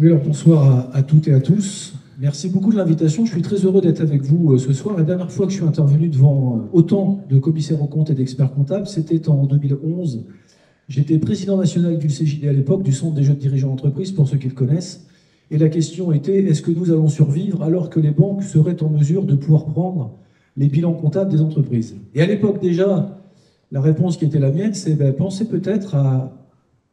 Oui, alors bonsoir à toutes et à tous. Merci beaucoup de l'invitation. Je suis très heureux d'être avec vous ce soir. La dernière fois que je suis intervenu devant autant de commissaires aux comptes et d'experts comptables, c'était en 2011. J'étais président national du CJD à l'époque, du Centre des jeunes dirigeants d'entreprise, pour ceux qui le connaissent. Et la question était, est-ce que nous allons survivre alors que les banques seraient en mesure de pouvoir prendre les bilans comptables des entreprises? Et à l'époque déjà, la réponse qui était la mienne, c'est pensez peut-être à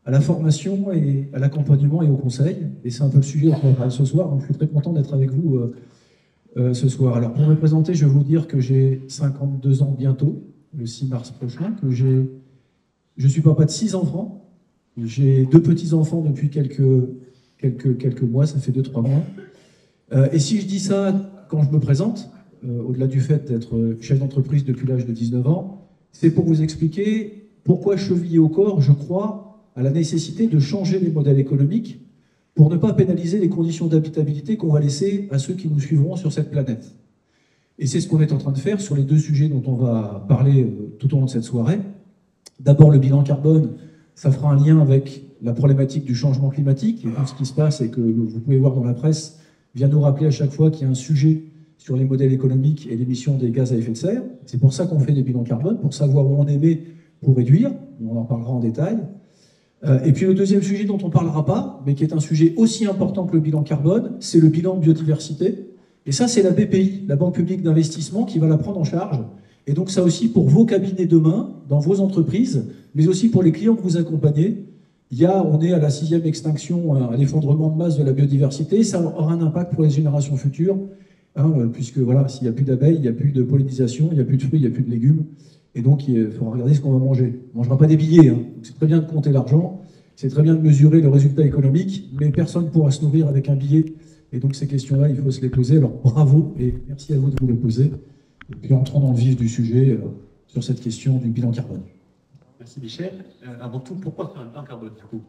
la formation et à l'accompagnement et au conseil. Et c'est un peu le sujet dont on va parler ce soir. Donc je suis très content d'être avec vous ce soir. Alors pour me présenter, je vais vous dire que j'ai 52 ans bientôt, le 6 mars prochain, que je suis papa de 6 enfants. J'ai 2 petits-enfants depuis quelques mois, ça fait 2-3 mois. Et si je dis ça quand je me présente, au-delà du fait d'être chef d'entreprise depuis l'âge de 19 ans, c'est pour vous expliquer pourquoi, chevillé au corps, je crois à la nécessité de changer les modèles économiques pour ne pas pénaliser les conditions d'habitabilité qu'on va laisser à ceux qui nous suivront sur cette planète. Et c'est ce qu'on est en train de faire sur les 2 sujets dont on va parler tout au long de cette soirée. D'abord, le bilan carbone, ça fera un lien avec la problématique du changement climatique et tout ce qui se passe et que vous pouvez voir dans la presse vient nous rappeler à chaque fois qu'il y a un sujet sur les modèles économiques et l'émission des gaz à effet de serre. C'est pour ça qu'on fait des bilans carbone, pour savoir où on émet pour réduire. On en parlera en détail. Et puis le deuxième sujet dont on ne parlera pas, mais qui est un sujet aussi important que le bilan carbone, c'est le bilan biodiversité. Et ça, c'est la BPI, la Banque publique d'investissement, qui va la prendre en charge. Et donc ça aussi, pour vos cabinets demain, dans vos entreprises, mais aussi pour les clients que vous accompagnez, on est à la 6e extinction, à l'effondrement de masse de la biodiversité. Ça aura un impact pour les générations futures, puisque voilà, s'il n'y a plus d'abeilles, il n'y a plus de pollinisation, il n'y a plus de fruits, il n'y a plus de légumes. Et donc, il faudra regarder ce qu'on va manger. On ne mangera pas des billets. C'est très bien de compter l'argent, c'est très bien de mesurer le résultat économique, mais personne ne pourra se nourrir avec un billet. Et donc, ces questions-là, il faut se les poser. Alors, bravo et merci à vous de vous les poser. Et puis, entrons dans le vif du sujet sur cette question du bilan carbone. Merci Michel. Avant tout, pourquoi faire un bilan carbone du coup?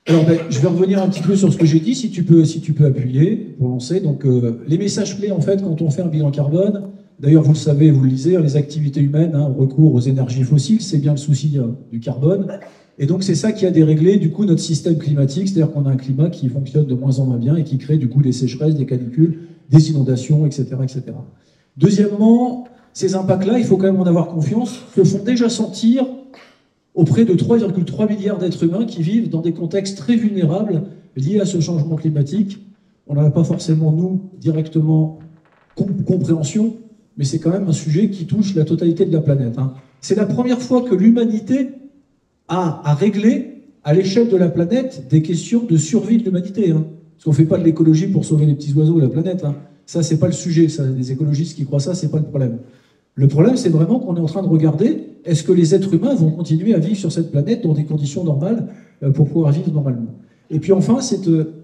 Alors, je vais revenir un petit peu sur ce que j'ai dit, si tu peux appuyer pour lancer. Donc, les messages clés, en fait, quand on fait un bilan carbone, d'ailleurs, vous le savez, vous le lisez, les activités humaines, recours aux énergies fossiles, c'est bien le souci du carbone. Et donc, c'est ça qui a déréglé, du coup, notre système climatique, c'est-à-dire qu'on a un climat qui fonctionne de moins en moins bien et qui crée, du coup, des sécheresses, des canicules, des inondations, etc., etc. Deuxièmement, ces impacts-là, il faut quand même en avoir confiance, se font déjà sentir auprès de 3,3 milliards d'êtres humains qui vivent dans des contextes très vulnérables liés à ce changement climatique. On n'en a pas forcément, nous, directement compréhension, mais c'est quand même un sujet qui touche la totalité de la planète. C'est la première fois que l'humanité a à régler, à l'échelle de la planète, des questions de survie de l'humanité. Parce qu'on ne fait pas de l'écologie pour sauver les petits oiseaux de la planète. Ça, c'est pas le sujet. Ça, les écologistes qui croient ça, c'est pas le problème. Le problème, c'est vraiment qu'on est en train de regarder, est-ce que les êtres humains vont continuer à vivre sur cette planète dans des conditions normales pour pouvoir vivre normalement. Et puis enfin,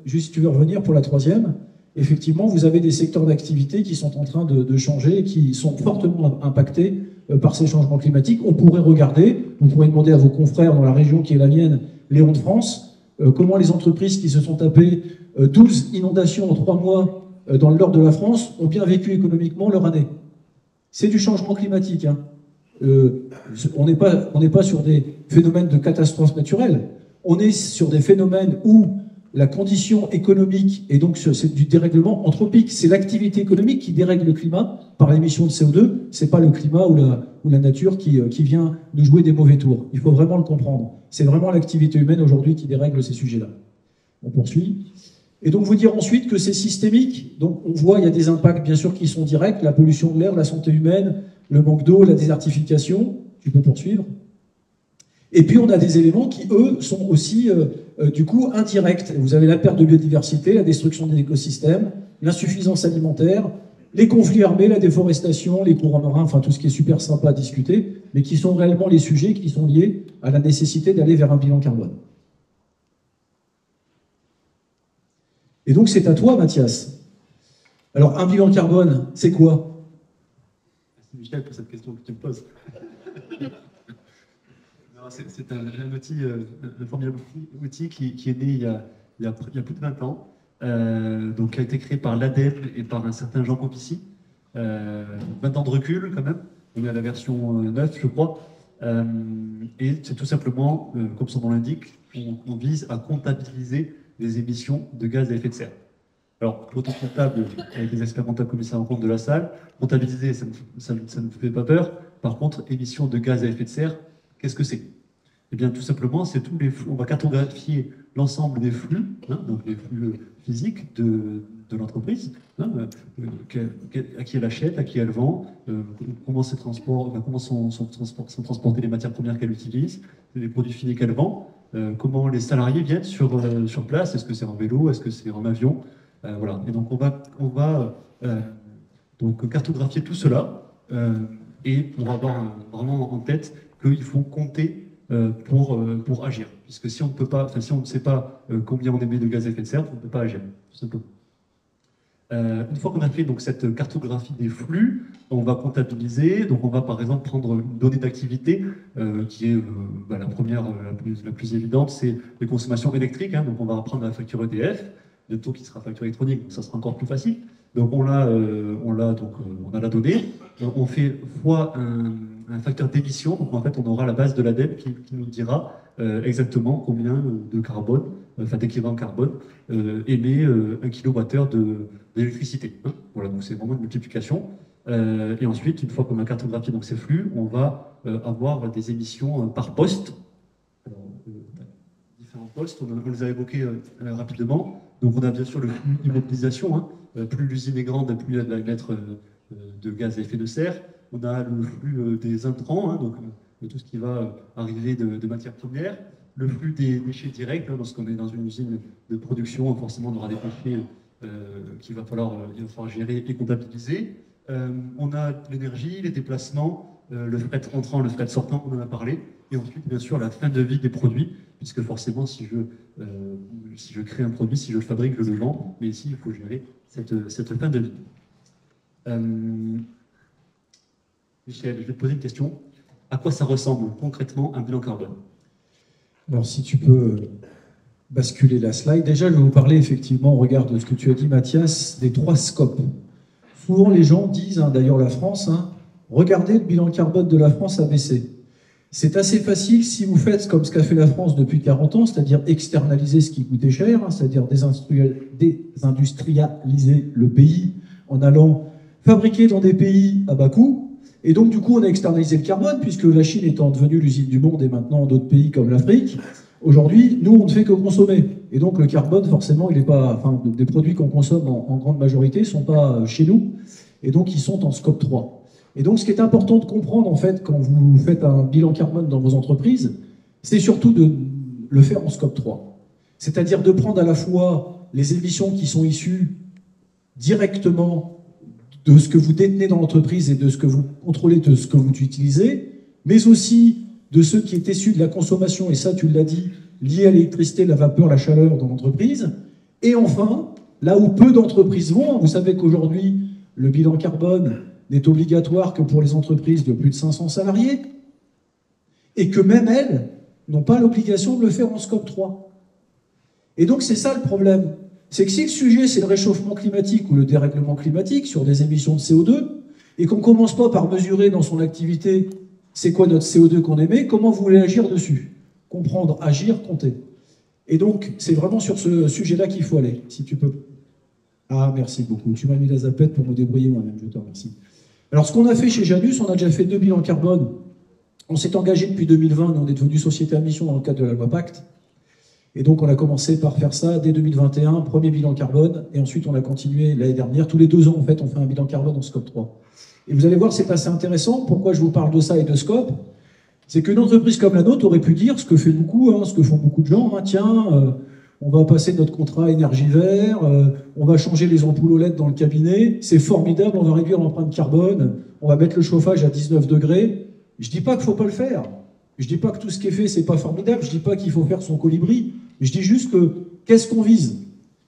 juste si tu veux revenir pour la troisième, effectivement, vous avez des secteurs d'activité qui sont en train de changer et qui sont fortement impactés par ces changements climatiques. On pourrait regarder, vous pourrez demander à vos confrères dans la région qui est la mienne, les Hauts-de-France, comment les entreprises qui se sont tapées 12 inondations en 3 mois dans le nord de la France ont bien vécu économiquement leur année. C'est du changement climatique. On n'est pas sur des phénomènes de catastrophes naturelles. On est sur des phénomènes où la condition économique, et donc c'est du dérèglement anthropique, c'est l'activité économique qui dérègle le climat par l'émission de CO2, c'est pas le climat ou la nature qui vient nous jouer des mauvais tours. Il faut vraiment le comprendre. C'est vraiment l'activité humaine aujourd'hui qui dérègle ces sujets-là. On poursuit. Et donc vous dire ensuite que c'est systémique. Donc on voit, il y a des impacts bien sûr qui sont directs, la pollution de l'air, la santé humaine, le manque d'eau, la désertification. Tu peux poursuivre. Et puis on a des éléments qui, eux, sont aussi du coup indirects. Vous avez la perte de biodiversité, la destruction des écosystèmes, l'insuffisance alimentaire, les conflits armés, la déforestation, les courants marins, enfin tout ce qui est super sympa à discuter, mais qui sont réellement les sujets qui sont liés à la nécessité d'aller vers un bilan carbone. Et donc c'est à toi, Mathias. Alors un bilan carbone, c'est quoi? Merci Michel pour cette question que tu me poses. C'est un outil, un formidable outil qui est né il y a plus de 20 ans, donc qui a été créé par l'ADEME et par un certain Jean Copici. 20 ans de recul quand même, on est à la version 9 je crois, et c'est tout simplement, comme son nom l'indique, on vise à comptabiliser des émissions de gaz à effet de serre. Alors, pour être comptable, avec les experts comptables commissaires en compte de la salle, comptabiliser, ça ne fait pas peur. Par contre, émissions de gaz à effet de serre, qu'est-ce que c'est? Eh bien, tout simplement, c'est tous les flux. On va cartographier l'ensemble des flux, hein, donc les flux physiques de l'entreprise, hein, à qui elle achète, à qui elle vend, comment, comment sont transportées les matières premières qu'elle utilise, les produits finis qu'elle vend, comment les salariés viennent sur place, est-ce que c'est en vélo, est-ce que c'est en avion, voilà. Et donc, on va donc cartographier tout cela et pour avoir vraiment en tête qu'il faut compter pour agir. Puisque si on ne sait pas combien on émet de gaz à effet de serre, on ne peut pas agir, tout simplement. Une fois qu'on a fait donc, cette cartographie des flux, on va comptabiliser. Donc on va par exemple prendre une donnée d'activité qui est la première, la plus évidente, c'est les consommations électriques. Hein. Donc on va prendre la facture EDF, bientôt qui sera facture électronique, donc ça sera encore plus facile. Donc on a la donnée, on fait fois un facteur d'émission, donc en fait on aura la base de l'ADEME qui nous dira exactement combien de carbone, enfin d'équivalent carbone, émet 1 kWh d'électricité. Hein. Voilà, donc c'est vraiment une multiplication. Et ensuite, une fois qu'on a cartographié donc, ces flux, on va avoir des émissions par poste. Alors, différents postes, on les a évoqués rapidement. Donc on a bien sûr le flux immobilisation. Hein. Plus l'usine est grande, plus elle va émettre de gaz à effet de serre. On a le flux des intrants, hein, donc de tout ce qui va arriver de matières premières. Le flux des déchets directs, hein, lorsqu'on est dans une usine de production, forcément on aura des déchets qu'il va falloir gérer et comptabiliser. On a l'énergie, les déplacements, le fret entrant, le fret sortant, on en a parlé. Et ensuite, bien sûr, la fin de vie des produits, puisque forcément, si je crée un produit, si je le fabrique, je le vends, mais ici, il faut gérer cette fin de vie. Michel, je vais te poser une question. À quoi ça ressemble concrètement un bilan carbone? Alors, si tu peux basculer la slide. Déjà, je vais vous parler effectivement, au regard de ce que tu as dit, Mathias, des 3 scopes. Souvent, les gens disent, hein, d'ailleurs la France, hein, regardez, le bilan carbone de la France a baissé. C'est assez facile si vous faites comme ce qu'a fait la France depuis 40 ans, c'est-à-dire externaliser ce qui coûtait cher, hein, c'est-à-dire désindustrialiser le pays en allant fabriquer dans des pays à bas coût. Et donc, du coup, on a externalisé le carbone, puisque la Chine étant devenue l'usine du monde et maintenant d'autres pays comme l'Afrique, aujourd'hui, nous, on ne fait que consommer. Et donc, le carbone, forcément, il n'est pas, enfin, des produits qu'on consomme en grande majorité ne sont pas chez nous. Et donc, ils sont en scope 3. Et donc, ce qui est important de comprendre, en fait, quand vous faites un bilan carbone dans vos entreprises, c'est surtout de le faire en scope 3. C'est-à-dire de prendre à la fois les émissions qui sont issues directement de ce que vous détenez dans l'entreprise et de ce que vous contrôlez, de ce que vous utilisez, mais aussi de ceux qui est issu de la consommation, et ça tu l'as dit, lié à l'électricité, la vapeur, la chaleur dans l'entreprise. Et enfin, là où peu d'entreprises vont, vous savez qu'aujourd'hui, le bilan carbone n'est obligatoire que pour les entreprises de plus de 500 salariés, et que même elles n'ont pas l'obligation de le faire en scope 3. Et donc c'est ça le problème. C'est que si le sujet c'est le réchauffement climatique ou le dérèglement climatique sur des émissions de CO2, et qu'on ne commence pas par mesurer dans son activité c'est quoi notre CO2 qu'on émet, comment vous voulez agir dessus? Comprendre, agir, compter. Et donc c'est vraiment sur ce sujet-là qu'il faut aller, si tu peux. Ah, merci beaucoup. Tu m'as mis la zapette pour me débrouiller moi-même, je te remercie. Alors ce qu'on a fait chez Janus, on a déjà fait 2 bilans carbone. On s'est engagé depuis 2020, on est devenu société à mission dans le cadre de la loi Pacte. Et donc, on a commencé par faire ça dès 2021, premier bilan carbone, et ensuite, on a continué l'année dernière. Tous les 2 ans, en fait, on fait un bilan carbone en scope 3. Et vous allez voir, c'est assez intéressant. Pourquoi je vous parle de ça et de scope? C'est qu'une entreprise comme la nôtre aurait pu dire, ce que fait beaucoup, hein, ce que font beaucoup de gens, hein, tiens, on va passer notre contrat énergie vert, on va changer les ampoules OLED dans le cabinet, c'est formidable, on va réduire l'empreinte carbone, on va mettre le chauffage à 19 degrés. Je ne dis pas qu'il ne faut pas le faire. Je ne dis pas que tout ce qui est fait, c'est pas formidable. Je ne dis pas qu'il faut faire son colibri. Je dis juste que, qu'est-ce qu'on vise?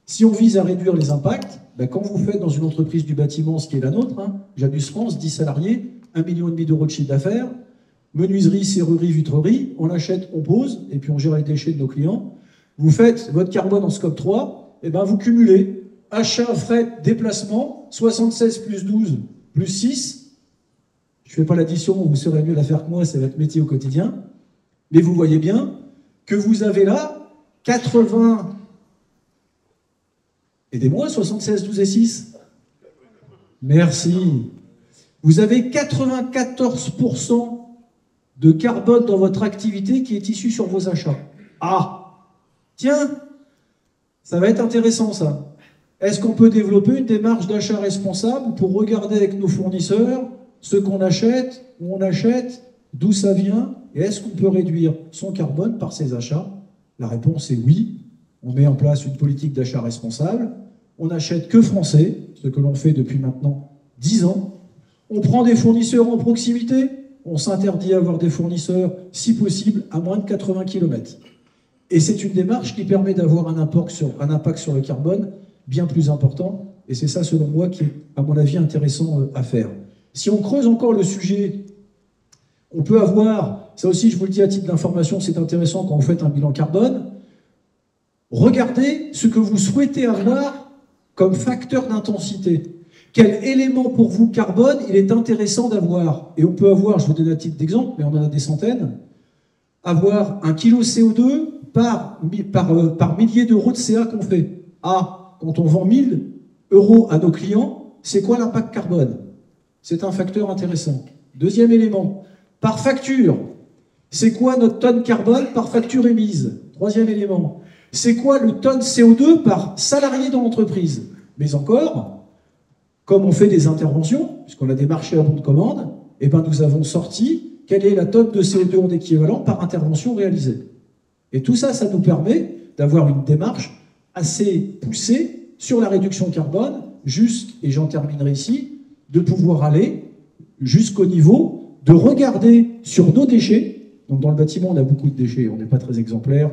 Si on vise à réduire les impacts, ben quand vous faites dans une entreprise du bâtiment, ce qui est la nôtre, hein, Janus France, 10 salariés, 1,5 million d'euros de chiffre d'affaires, menuiserie, serrurerie, vitrerie, on achète, on pose, et puis on gère les déchets de nos clients. Vous faites votre carbone en scope 3, et ben vous cumulez achat, frais, déplacement, 76 plus 12 plus 6. Je ne fais pas l'addition, vous saurez mieux la faire que moi, c'est votre métier au quotidien. Mais vous voyez bien que vous avez là 80 Aidez-moi, 76, 12 et 6. Merci. Vous avez 94% de carbone dans votre activité qui est issu sur vos achats. Ah, tiens, ça va être intéressant ça. Est-ce qu'on peut développer une démarche d'achat responsable pour regarder avec nos fournisseurs ce qu'on achète, où on achète, d'où ça vient, et est-ce qu'on peut réduire son carbone par ses achats? La réponse est oui. On met en place une politique d'achat responsable. On n'achète que français, ce que l'on fait depuis maintenant 10 ans. On prend des fournisseurs en proximité. On s'interdit d'avoir des fournisseurs, si possible, à moins de 80 km. Et c'est une démarche qui permet d'avoir un impact sur le carbone bien plus important. Et c'est ça, selon moi, qui est, à mon avis, intéressant à faire. Si on creuse encore le sujet, on peut avoir, ça aussi, je vous le dis à titre d'information, c'est intéressant quand vous faites un bilan carbone, regardez ce que vous souhaitez avoir comme facteur d'intensité. Quel élément pour vous carbone il est intéressant d'avoir? Et on peut avoir, je vous donne un titre d'exemple, mais on en a des centaines, avoir 1 kg CO2 par millier d'euros de CA qu'on fait. Ah, quand on vend 1000 euros à nos clients, c'est quoi l'impact carbone? C'est un facteur intéressant. Deuxième élément, par facture, c'est quoi notre tonne carbone par facture émise? Troisième élément, c'est quoi le tonne CO2 par salarié dans l'entreprise? Mais encore, comme on fait des interventions, puisqu'on a des marchés à bon de commande, eh ben nous avons sorti quelle est la tonne de CO2 en équivalent par intervention réalisée. Et tout ça, ça nous permet d'avoir une démarche assez poussée sur la réduction carbone, et j'en terminerai ici, de pouvoir aller jusqu'au niveau de regarder sur nos déchets. Donc dans le bâtiment, on a beaucoup de déchets, on n'est pas très exemplaire.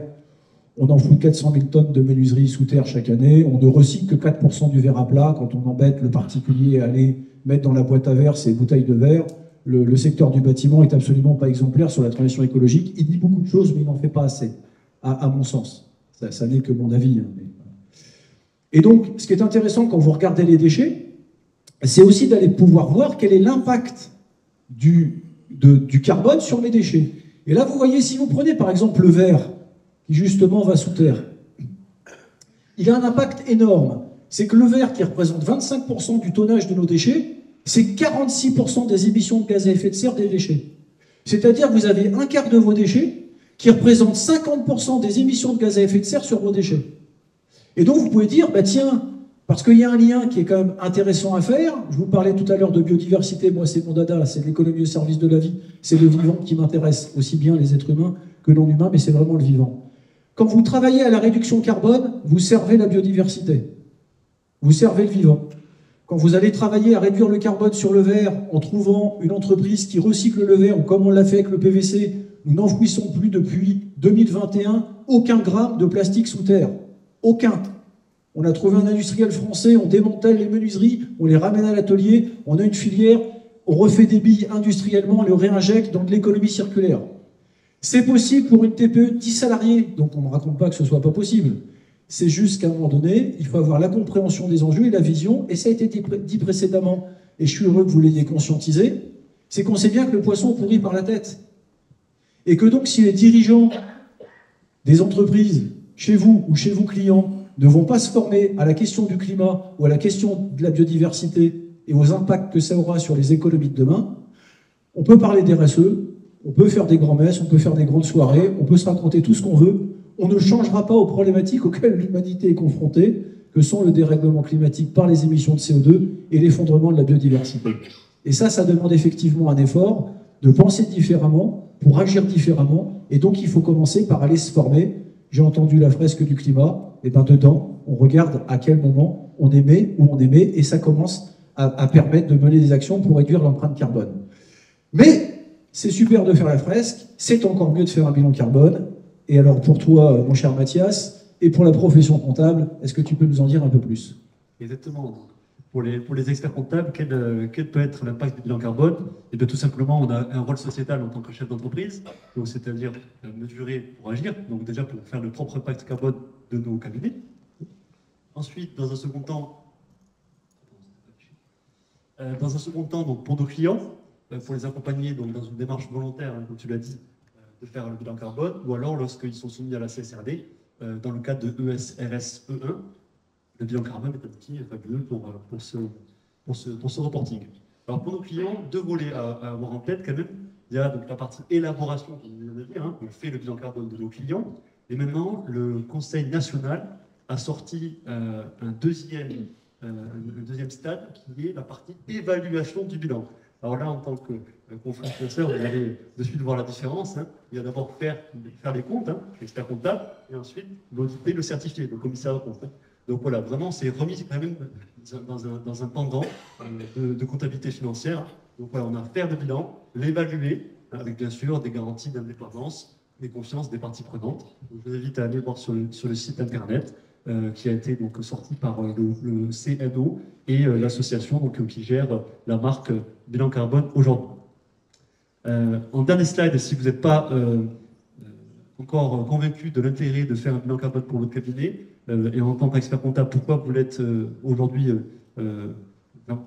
On enfoue 400 000 tonnes de menuiserie sous terre chaque année. On ne recycle que 4% du verre à plat quand on embête le particulier à aller mettre dans la boîte à verre ses bouteilles de verre. Le secteur du bâtiment est absolument pas exemplaire sur la transition écologique. Il dit beaucoup de choses, mais il n'en fait pas assez, à mon sens. Ça n'est que mon avis. Hein, mais... Et donc, ce qui est intéressant quand vous regardez les déchets, c'est aussi d'aller pouvoir voir quel est l'impact du carbone sur les déchets. Et là, vous voyez, si vous prenez par exemple le verre, qui justement va sous terre, il a un impact énorme. C'est que le verre, qui représente 25% du tonnage de nos déchets, c'est 46% des émissions de gaz à effet de serre des déchets. C'est-à-dire que vous avez un quart de vos déchets qui représentent 50% des émissions de gaz à effet de serre sur vos déchets. Et donc vous pouvez dire, bah tiens, parce qu'il y a un lien qui est quand même intéressant à faire, je vous parlais tout à l'heure de biodiversité, moi c'est mon dada, c'est l'économie au service de la vie, c'est le vivant qui m'intéresse, aussi bien les êtres humains que non humains, mais c'est vraiment le vivant. Quand vous travaillez à la réduction carbone, vous servez la biodiversité, vous servez le vivant. Quand vous allez travailler à réduire le carbone sur le verre en trouvant une entreprise qui recycle le verre, ou comme on l'a fait avec le PVC, nous n'enfouissons plus depuis 2021 aucun gramme de plastique sous terre. Aucun. On a trouvé un industriel français, on démantèle les menuiseries, on les ramène à l'atelier, on a une filière, on refait des billes industriellement, on les réinjecte dans de l'économie circulaire. C'est possible pour une TPE de 10 salariés, donc on ne raconte pas que ce ne soit pas possible. C'est juste qu'à un moment donné, il faut avoir la compréhension des enjeux et la vision, et ça a été dit précédemment, et je suis heureux que vous l'ayez conscientisé, c'est qu'on sait bien que le poisson pourrit par la tête. Et que donc si les dirigeants des entreprises, chez vous ou chez vos clients, ne vont pas se former à la question du climat ou à la question de la biodiversité et aux impacts que ça aura sur les économies de demain, on peut parler des RSE, on peut faire des grands-messes, on peut faire des grandes soirées, on peut se raconter tout ce qu'on veut, on ne changera pas aux problématiques auxquelles l'humanité est confrontée, que sont le dérèglement climatique par les émissions de CO2 et l'effondrement de la biodiversité. Et ça demande effectivement un effort de penser différemment, pour agir différemment, et donc il faut commencer par aller se former. J'ai entendu la fresque du climat, et bien dedans, on regarde à quel moment on émet, où on émet, et ça commence à permettre de mener des actions pour réduire l'empreinte carbone. Mais c'est super de faire la fresque, c'est encore mieux de faire un bilan carbone. Et alors pour toi, mon cher Mathias, et pour la profession comptable, est-ce que tu peux nous en dire un peu plus? Exactement. Pour les experts comptables, quel peut être l'impact du bilan carbone? Et bien tout simplement, on a un rôle sociétal en tant que chef d'entreprise, c'est-à-dire mesurer pour agir, donc déjà pour faire le propre impact carbone de nos cabinets. Ensuite, dans un second temps, donc, pour nos clients, pour les accompagner donc, dans une démarche volontaire, hein, comme tu l'as dit, de faire le bilan carbone, ou alors lorsqu'ils sont soumis à la CSRD, dans le cadre de ESRS E1, le bilan carbone est un outil fabuleux pour ce reporting. Alors pour nos clients, deux volets à avoir en tête quand même. Il y a donc la partie élaboration, comme vous l'avez dit, hein, on fait le bilan carbone de nos clients. Et maintenant, le Conseil national a sorti un deuxième stade qui est la partie évaluation du bilan. Alors là, en tant que conférencier, vous allez de suite voir la différence. Hein. Il y a d'abord faire les comptes, hein, l'expert comptable, et ensuite l'auditer, le certifier, le commissaire aux comptes. Hein. Donc voilà, vraiment, c'est remis quand même dans un pendant de comptabilité financière. Donc voilà, on a à faire le bilan, l'évaluer, avec bien sûr des garanties d'indépendance et confiance des parties prenantes. Donc, je vous invite à aller voir sur le site internet qui a été donc sorti par le CNO et l'association qui gère la marque Bilan Carbone aujourd'hui. En dernier slide, si vous n'êtes pas encore convaincu de l'intérêt de faire un bilan carbone pour votre cabinet, et en tant qu'expert comptable, pourquoi vous l'êtes aujourd'hui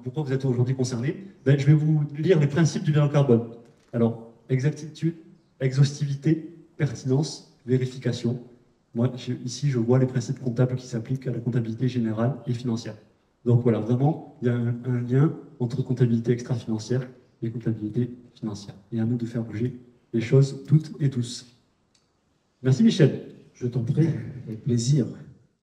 pourquoi vous êtes aujourd'hui concerné, je vais vous lire les principes du bilan carbone. Alors, exactitude, exhaustivité, pertinence, vérification. Moi, ici, je vois les principes comptables qui s'appliquent à la comptabilité générale et financière. Donc voilà, vraiment, il y a un lien entre comptabilité extra-financière et comptabilité financière. Et à nous de faire bouger les choses toutes et tous. Merci Michel. Je t'en prie, avec plaisir.